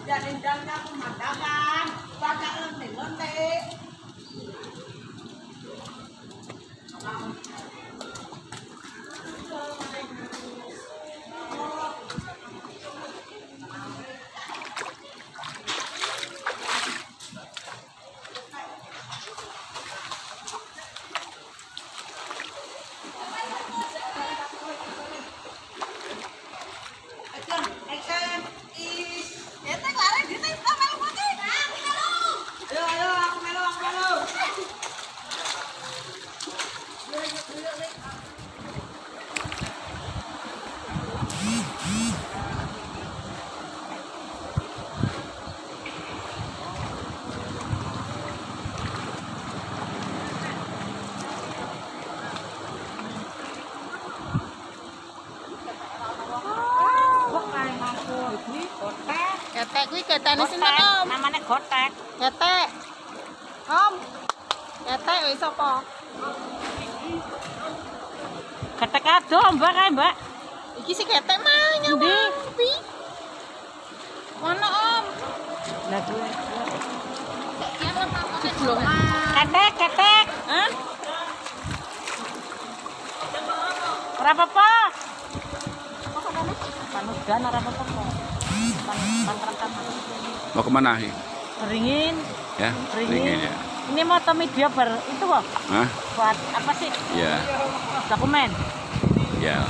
Dan indahnya pemandangan, banyak lentik-lentik. Ketek kuwi ketane sinten, Om? Namanya gotek. Ketek. Om. Ketek wis sapa? Gotek ado, Mbak kae, Mbak. Iki si ketek mah nyawa. Pi. Mana, Om? Lah kuwi. Jeblongan. Ketek. Hah? Ora apa-apa. Panudan ora apa-apa kok. Pan-pan. Mau kemana sih? Beringin. Ya, Beringin. ya. Ini moto media itu kok. Hah? Buat apa sih? Ya, Dokumen. ya.